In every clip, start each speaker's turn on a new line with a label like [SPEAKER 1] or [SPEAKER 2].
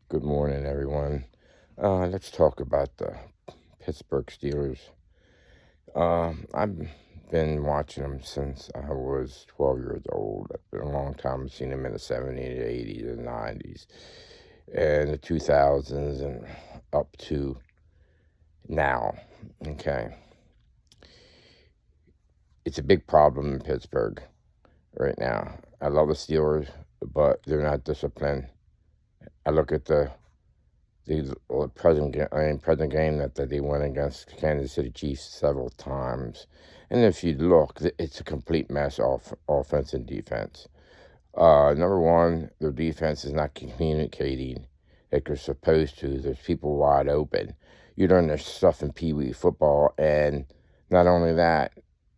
[SPEAKER 1] Good morning, everyone. Let's talk about the Pittsburgh Steelers. I've been watching them since I was 12 years old. It's been a long time. I've seen them in the 70s, 80s, and 90s, and the 2000s, and up to now. Okay. It's a big problem in Pittsburgh right now. I love the Steelers, but they're not disciplined. I look at the present game that they went against Kansas City Chiefs several times, and if you look, it's a complete mess off offense and defense. Number one, their defense is not communicating like they're supposed to. There's people wide open. You learn this stuff in Pee Wee football, and not only that,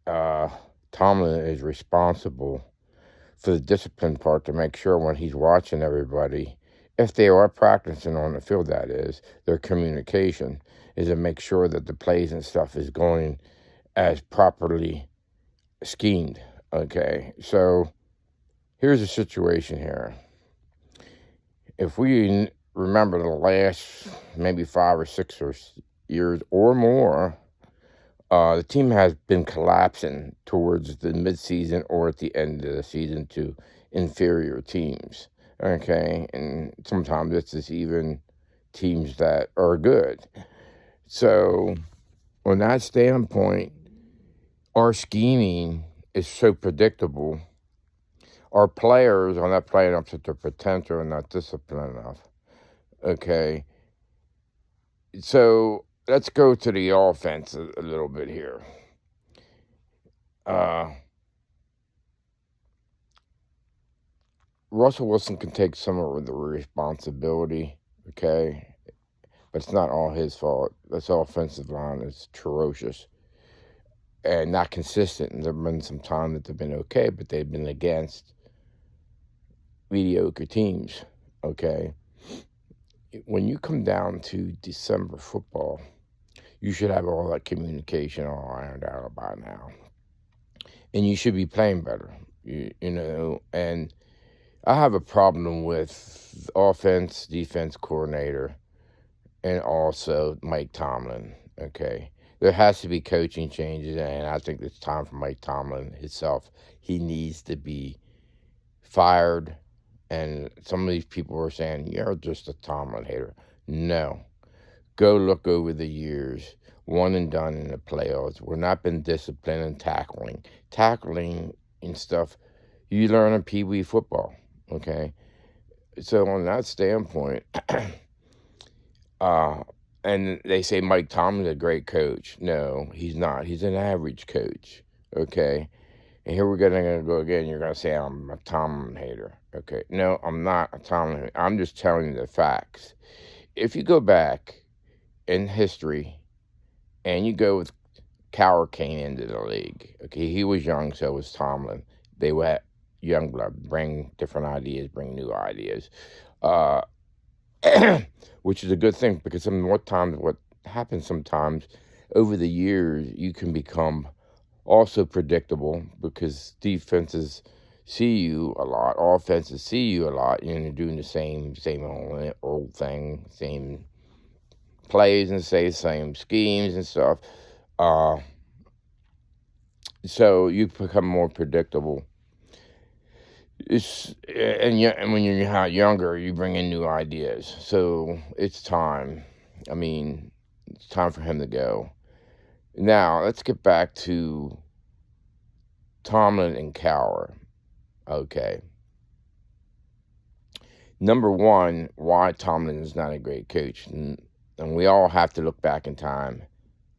[SPEAKER 1] uh, Tomlin is responsible for the discipline part to make sure when he's watching everybody, if they are practicing on the field, that is, their communication is to make sure that the plays and stuff is going as properly schemed. Okay, so here's the situation here. If we remember the last maybe 5 or 6 years or more, the team has been collapsing towards the midseason or at the end of the season to inferior teams. Okay, and sometimes it's just even teams that are good. So, on that standpoint, our scheming is so predictable. Our players are not playing up to their potential and not disciplined enough. Okay, so let's go to the offense a little bit here. Russell Wilson can take some of the responsibility, okay? But it's not all his fault. This offensive line is atrocious and not consistent. And there have been some time that they've been okay, but they've been against mediocre teams, okay? When you come down to December football, you should have all that communication all ironed out by now. And you should be playing better, you know, and I have a problem with offense, defense coordinator, and also Mike Tomlin, okay? There has to be coaching changes, and I think it's time for Mike Tomlin himself. He needs to be fired, and some of these people are saying, you're just a Tomlin hater. No. Go look over the years. One and done in the playoffs. We're not been disciplined in tackling. Tackling and stuff, you learn in Pee Wee football. Okay, so on that standpoint, and they say Mike Tomlin's a great coach. No, he's not. He's an average coach. Okay, and here we're gonna go again. You're gonna say I'm a Tomlin hater. Okay, no, I'm not a Tomlin hater. I'm just telling you the facts. If you go back in history, and you go with Cowher came into the league. Okay, he was young, so was Tomlin. They were young blood, bring different ideas, bring new ideas, which is a good thing because what happens sometimes over the years, you can become also predictable because defenses see you a lot, offenses see you a lot, and you're doing the same old thing, same plays and same schemes and stuff. So you become more predictable. And when you're younger, you bring in new ideas. So it's time. I mean, it's time for him to go. Now let's get back to Tomlin and Cowher. Okay. Number one, why Tomlin is not a great coach, and we all have to look back in time,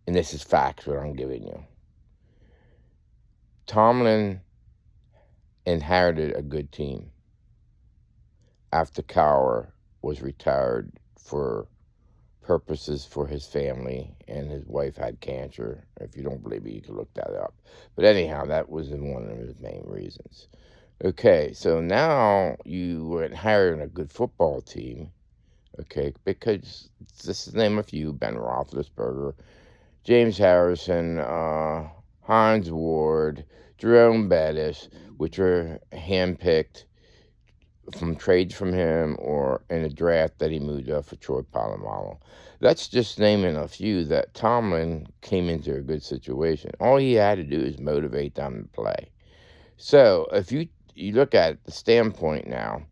[SPEAKER 1] and this is facts what I'm giving you. Tomlin inherited a good team after Cowher was retired for purposes for his family, and his wife had cancer. If you don't believe me, you can look that up. But anyhow, that was one of his main reasons. Okay, so now you inherit a good football team, okay, because this is name a few: Ben Roethlisberger, James Harrison, Hines Ward, Jerome Bettis, which were handpicked from trades from him or in a draft that he moved up for Troy Polamalu. That's just naming a few that Tomlin came into a good situation. All he had to do is motivate them to play. So if you look at the standpoint now,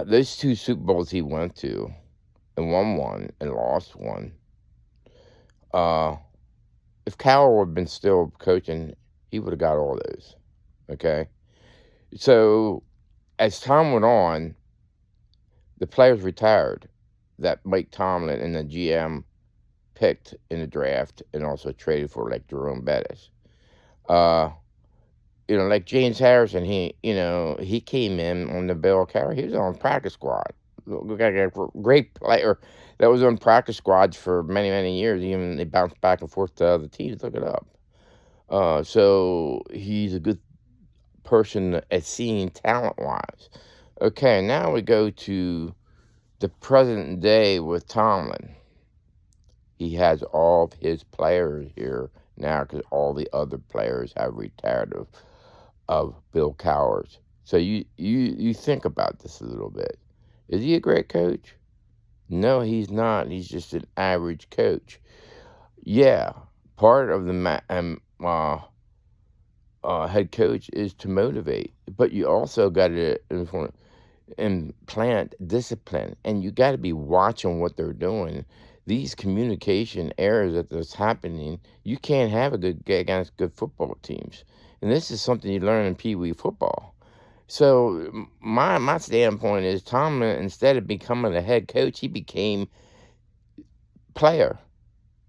[SPEAKER 1] those 2 Super Bowls he went to and won one and lost one. If Cowell had been still coaching, he would have got all those. Okay, so as time went on, the players retired that Mike Tomlin and the GM picked in the draft and also traded for, like Jerome Bettis. Like James Harrison, he came in on the Bill Carey. He was on practice squad. A great player that was on practice squads for many, many years. Even they bounced back and forth to other teams. Look it up. So he's a good person at seeing talent-wise. Okay, now we go to the present day with Tomlin. He has all of his players here now because all the other players have retired of Bill Cowers. So you think about this a little bit. Is he a great coach? No, he's not. He's just an average coach. Yeah, part of the head coach is to motivate, but you also got to implant discipline, and you got to be watching what they're doing. These communication errors that's happening, you can't have a good against good football teams, and this is something you learn in Pee Wee football. So my standpoint is Tomlin, instead of becoming a head coach, he became player.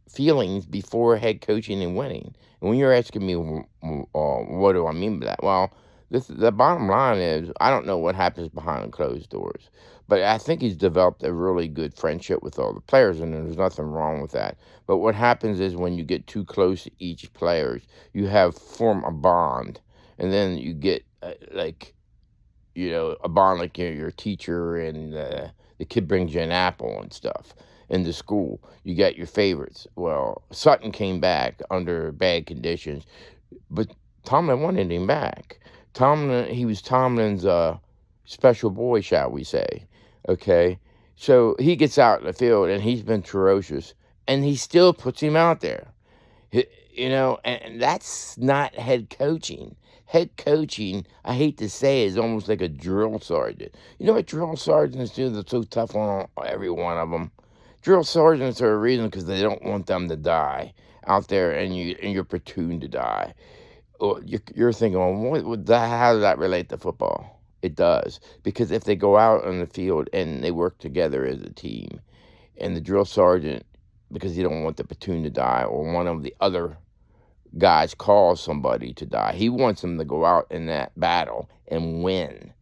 [SPEAKER 1] Feelings before head coaching and winning. And when you're asking me, what do I mean by that? Well, the bottom line is, I don't know what happens behind closed doors, but I think he's developed a really good friendship with all the players, and there's nothing wrong with that. But what happens is when you get too close to each player, you form a bond, and then you get a bond like your teacher and the kid brings you an apple and stuff. In the school, you got your favorites. Well, Sutton came back under bad conditions, but Tomlin wanted him back. He was Tomlin's special boy, shall we say. Okay, so he gets out in the field, and he's been ferocious, and he still puts him out there. And that's not head coaching. Head coaching, I hate to say, is almost like a drill sergeant. You know what drill sergeants do that's so tough on every one of them? Drill sergeants are a reason because they don't want them to die out there, and you're platoon to die. Well, you're thinking, well, how does that relate to football? It does, because if they go out on the field and they work together as a team, and the drill sergeant, because you don't want the platoon to die, or one of the other guys calls somebody to die, he wants them to go out in that battle and win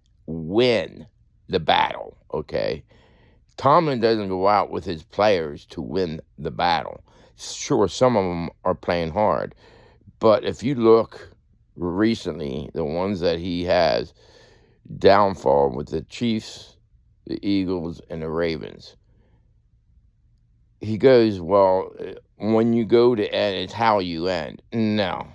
[SPEAKER 1] the battle. Okay. Tomlin doesn't go out with his players to win the battle. Sure, some of them are playing hard, but if you look recently, the ones that he has downfall with the Chiefs, the Eagles, and the Ravens, he goes, well, when you go to end, it's how you end. No,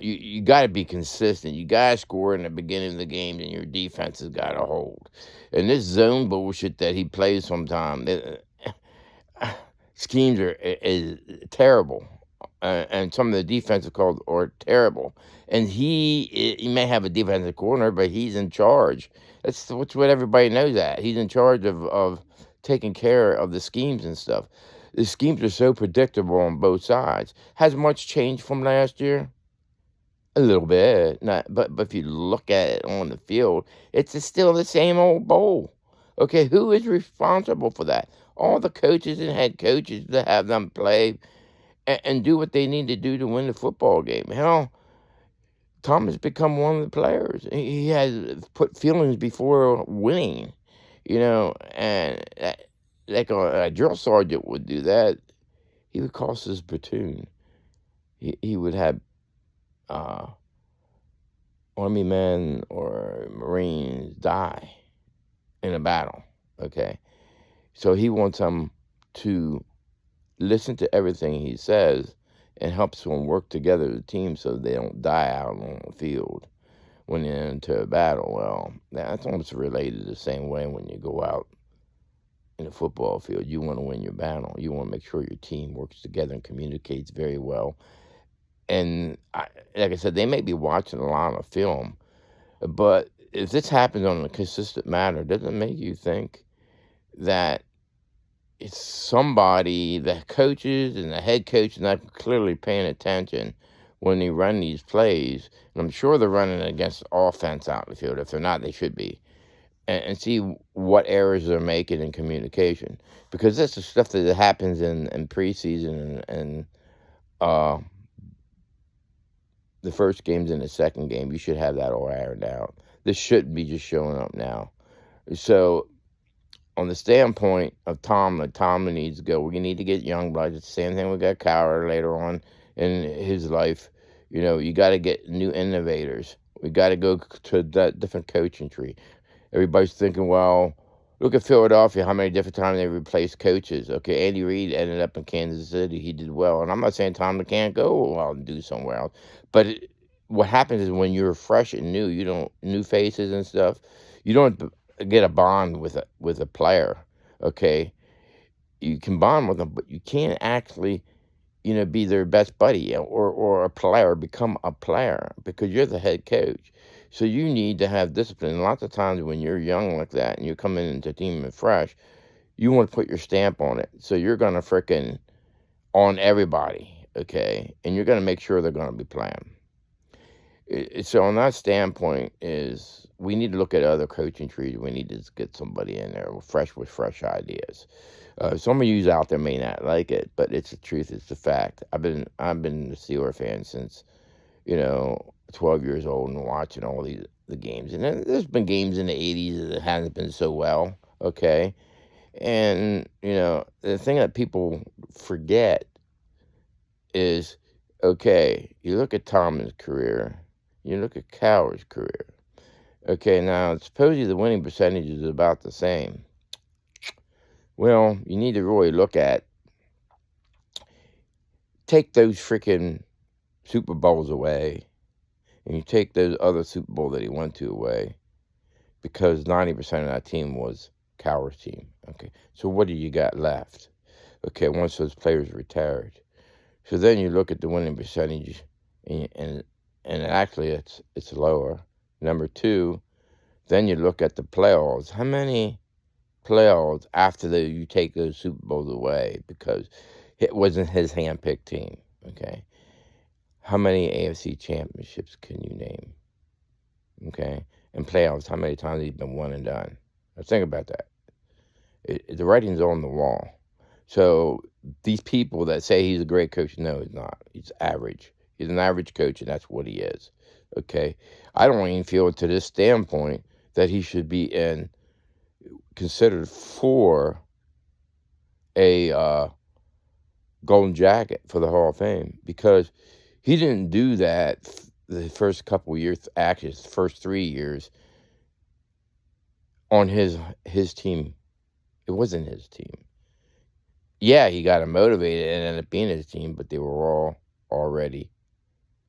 [SPEAKER 1] you got to be consistent. You got to score in the beginning of the game, and your defense has got to hold. And this zone bullshit that he plays sometimes, schemes is terrible. And some of the defensive calls are terrible. And he may have a defensive corner, but he's in charge. That's what everybody knows that. He's in charge of taking care of the schemes and stuff. The schemes are so predictable on both sides. Has much changed from last year? A little bit, but if you look at it on the field, it's still the same old bowl. Okay, who is responsible for that? All the coaches and head coaches that have them play and do what they need to do to win the football game. Hell, Tom has become one of the players. He has put feelings before winning, and like a drill sergeant would do that. He would cost his platoon. He would have Army men or Marines die in a battle, okay? So he wants them to listen to everything he says and helps them work together as a team so they don't die out on the field. when you're into a battle. Well, that's almost related the same way when you go out in a football field. You want to win your battle. You want to make sure your team works together and communicates very well. And like I said, they may be watching a lot of film, but if this happens on a consistent manner, doesn't it make you think that it's somebody, the coaches and the head coach, not clearly paying attention when they run these plays? And I'm sure they're running against offense out in the field. If they're not, they should be. And see what errors they're making in communication. Because that's the stuff that happens in preseason and the first games and the second game. You should have that all ironed out. This shouldn't be just showing up now. So on the standpoint of Tomlin needs to go. We need to get young blood. It's the same thing we got Cowher later on in his life. You got to get new innovators. We got to go to that different coaching tree. Everybody's thinking, well, look at Philadelphia, how many different times they replaced coaches. Okay, Andy Reid ended up in Kansas City. He did well. And I'm not saying Tomlin can't go out and do somewhere else. But what happens is when you're fresh and new, new faces and stuff, you don't get a bond with a player, okay? You can bond with them, but you can't actually, be their best buddy or a player, become a player, because you're the head coach. So you need to have discipline. And lots of times when you're young like that and you're coming into a team and fresh, you want to put your stamp on it. So you're going to frickin' on everybody, okay? And you're going to make sure they're going to be playing. So on that standpoint is we need to look at other coaching trees. We need to get somebody in there with fresh ideas. Some of you out there may not like it, but it's the truth. It's the fact. I've been a Steeler fan since 12 years old and watching all the games. And then there's been games in the 80s that hasn't been so well, okay? And, the thing that people forget is, okay, you look at Tomlin's career, you look at Cowher's career. Okay, now, supposedly the winning percentage is about the same. Well, you need to really look at, take those freaking Super Bowls away, and you take those other Super Bowl that he went to away, because 90% of that team was Cowher's team. Okay, so what do you got left? Okay, once those players retired. So then you look at the winning percentage, and actually it's lower. Number two, then you look at the playoffs. How many playoffs after you take those Super Bowls away because it wasn't his handpicked team? Okay, how many AFC championships can you name? Okay, and playoffs, how many times he's been one and done? Now think about that. The writing's on the wall. So these people that say he's a great coach, no, he's not. He's average. He's an average coach, and that's what he is. Okay, I don't even feel to this standpoint that he should be considered for a golden jacket for the Hall of Fame, because he didn't do that the first couple of years, actually the first 3 years on his team. It wasn't his team. Yeah, he got him motivated and ended up being his team, but they were all already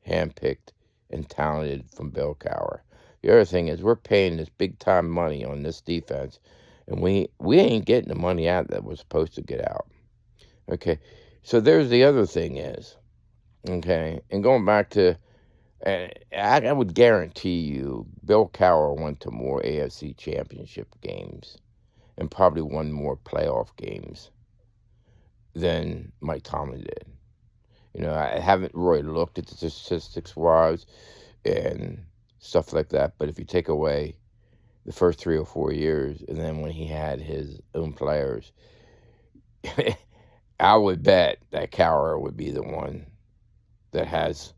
[SPEAKER 1] handpicked and talented from Bill Cowher. The other thing is we're paying this big-time money on this defense, and we ain't getting the money out that we're supposed to get out. Okay, so there's the other thing is, okay, and going back to, I would guarantee you Bill Cowher went to more AFC championship games and probably won more playoff games than Mike Tomlin did. I haven't really looked at the statistics-wise and stuff like that, but if you take away the first 3 or 4 years, and then when he had his own players, I would bet that Cowher would be the one that has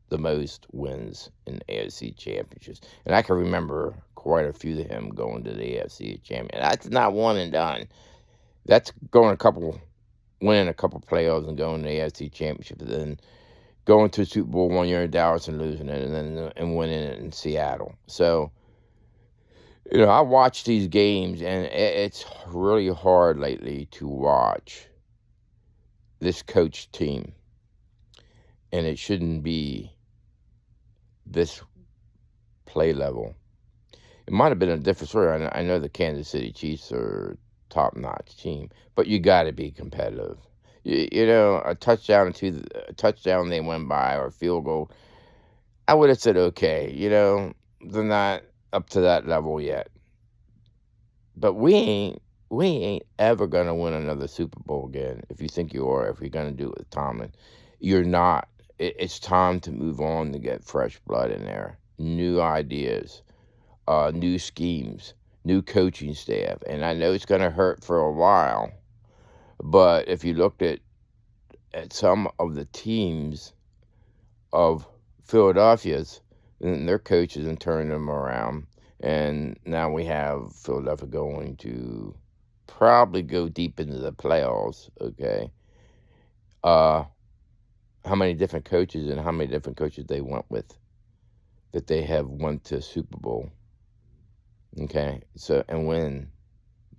[SPEAKER 1] the most wins in AFC championships. And I can remember quite a few of him going to the AFC champion. That's not one and done. That's winning a couple playoffs and going to the AFC championship, and then going to Super Bowl 1 year in Dallas and losing it, and winning it in Seattle. So, I watch these games, and it's really hard lately to watch this coach team, and it shouldn't be this play level. It might have been a different story. I know the Kansas City Chiefs are top-notch team, but you got to be competitive. You know, a touchdown they went by or a field goal, I would have said okay. You know, they're not up to that level yet. But we ain't ever gonna win another Super Bowl again. If you think you are, if you're gonna do it with Tomlin, you're not. It's time to move on to get fresh blood in there, new ideas, new schemes, new coaching staff. And I know it's gonna hurt for a while, but if you looked at some of the teams of Philadelphia's and their coaches and turned them around. And now we have Philadelphia going to probably go deep into the playoffs, okay? How many different coaches and how many different coaches they went with that they have won to Super Bowl, okay? So, and win.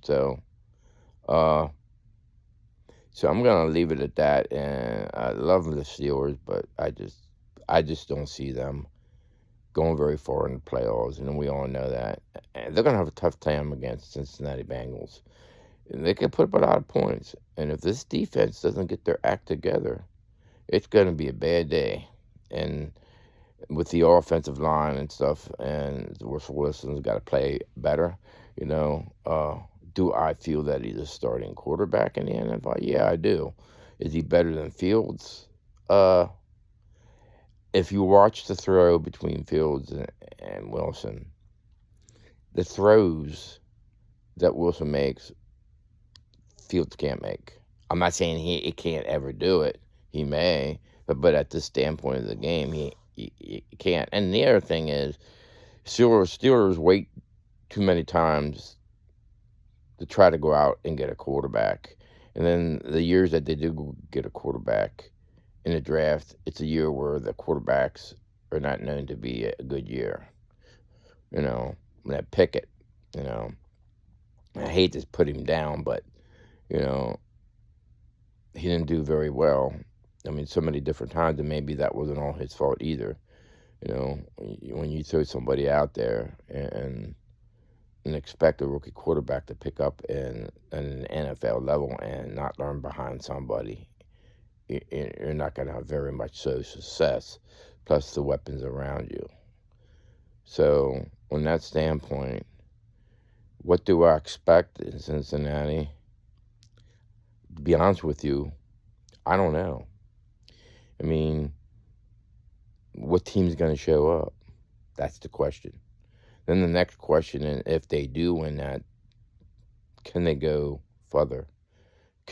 [SPEAKER 1] So, I'm going to leave it at that. And I love the Steelers, but I just don't see them going very far in the playoffs, and we all know that. And they're going to have a tough time against Cincinnati Bengals. And they can put up a lot of points. And if this defense doesn't get their act together, it's going to be a bad day. And with the offensive line and stuff, and Russell Wilson's got to play better, you know, do I feel that he's a starting quarterback in the NFL? Yeah, I do. Is he better than Fields? If you watch the throw between Fields and Wilson, the throws that Wilson makes, Fields can't make. I'm not saying he can't ever do it. He may, but at this standpoint of the game, he can't. And the other thing is, Steelers wait too many times to try to go out and get a quarterback. And then the years that they do get a quarterback in the draft, it's a year where the quarterbacks are not known to be a good year. You know, that Pickett, you know, I hate to put him down, but, you know, he didn't do very well. I mean, so many different times, and maybe that wasn't all his fault either. You know, when you throw somebody out there and expect a rookie quarterback to pick up in an NFL level and not learn behind somebody, you're not going to have very much success, plus the weapons around you. So, on that standpoint, what do I expect in Cincinnati? To be honest with you, I don't know. I mean, what team's going to show up? That's the question. Then the next question is, if they do win that, can they go further?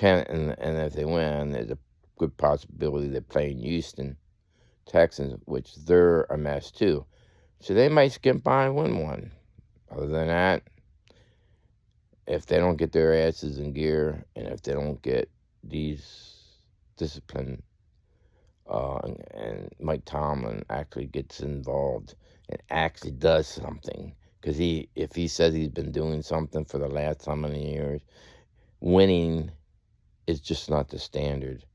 [SPEAKER 1] And if they win, there's a good possibility they're playing Houston Texans, which they're a mess too. So they might skip by and win one. Other than that, if they don't get their asses in gear, and if they don't get these discipline, and Mike Tomlin actually gets involved and actually does something, because if he says he's been doing something for the last how many years, winning is just not the standard.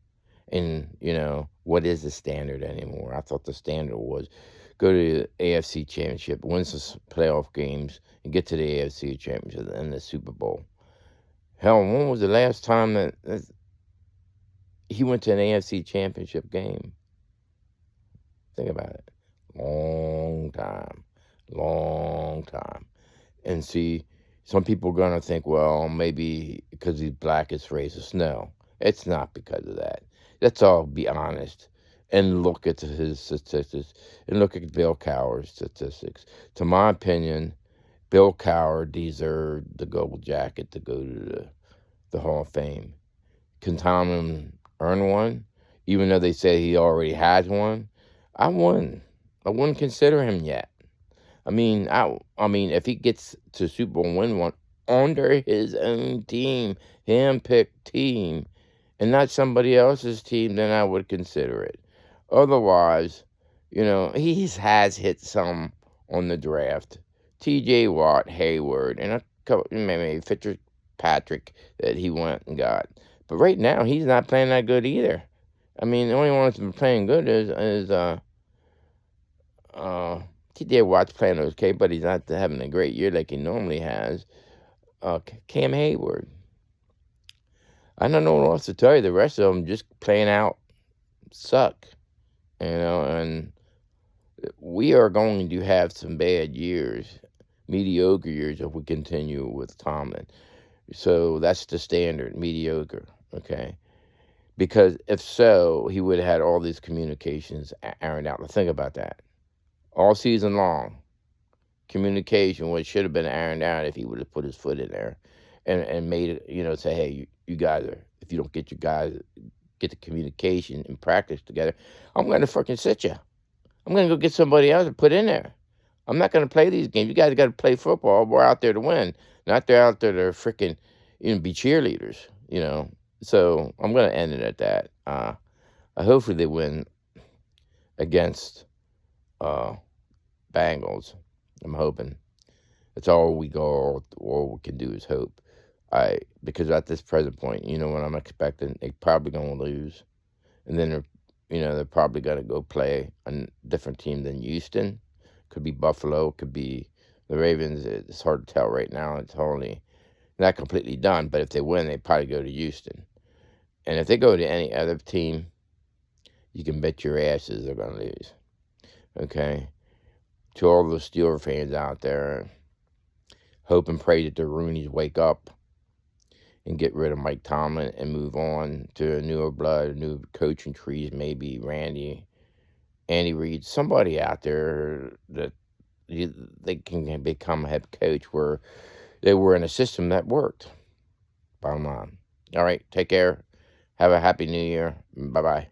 [SPEAKER 1] And, you know, what is the standard anymore? I thought the standard was go to the AFC Championship, win some playoff games, and get to the AFC Championship and the Super Bowl. Hell, when was the last time that he went to an AFC Championship game? Think about it. Long time. And see, some people are going to think, well, maybe because he's black, it's racist. No, it's not because of that. Let's all be honest and look at his statistics and look at Bill Cowher's statistics. To my opinion, Bill Cowher deserved the gold jacket to go to the Hall of Fame. Can Tomlin earn one? Even though they say he already has one, I wouldn't consider him yet. I mean, if he gets to Super Bowl and win one under his own team, hand-picked team, and not somebody else's team, then I would consider it. Otherwise, you know, he has hit some on the draft. T.J. Watt, Hayward, and a couple, maybe Fitzpatrick that he went and got. But right now, he's not playing that good either. I mean, the only one that's been playing good is T.J. Watt's playing okay, but he's not having a great year like he normally has. Cam Hayward. I don't know what else to tell you. The rest of them just plain out suck, and we are going to have some bad years, mediocre years, if we continue with Tomlin. So that's the standard, mediocre, okay? Because if so, he would have had all these communications ironed out. Now think about that. All season long, communication, what should have been ironed out if he would have put his foot in there and made it, say, hey, you guys are, if you don't get the communication and practice together, I'm going to fucking sit you. I'm going to go get somebody else to put in there. I'm not going to play these games. You guys got to play football. We're out there to win. Not they're out there to freaking, be cheerleaders, So I'm going to end it at that. Hopefully they win against Bengals. I'm hoping. That's all we can do is hope. Because at this present point, what I'm expecting, they're probably going to lose. And then they're probably going to go play a different team than Houston. Could be Buffalo, could be the Ravens. It's hard to tell right now. It's only not completely done, but if they win, they probably go to Houston. And if they go to any other team, you can bet your asses they're going to lose. Okay? To all those Steelers fans out there, hope and pray that the Rooneys wake up and get rid of Mike Tomlin and move on to a newer blood, new coaching trees, maybe Andy Reid, somebody out there that they can become a head coach where they were in a system that worked. Bottom line. All right, take care. Have a happy new year. Bye-bye.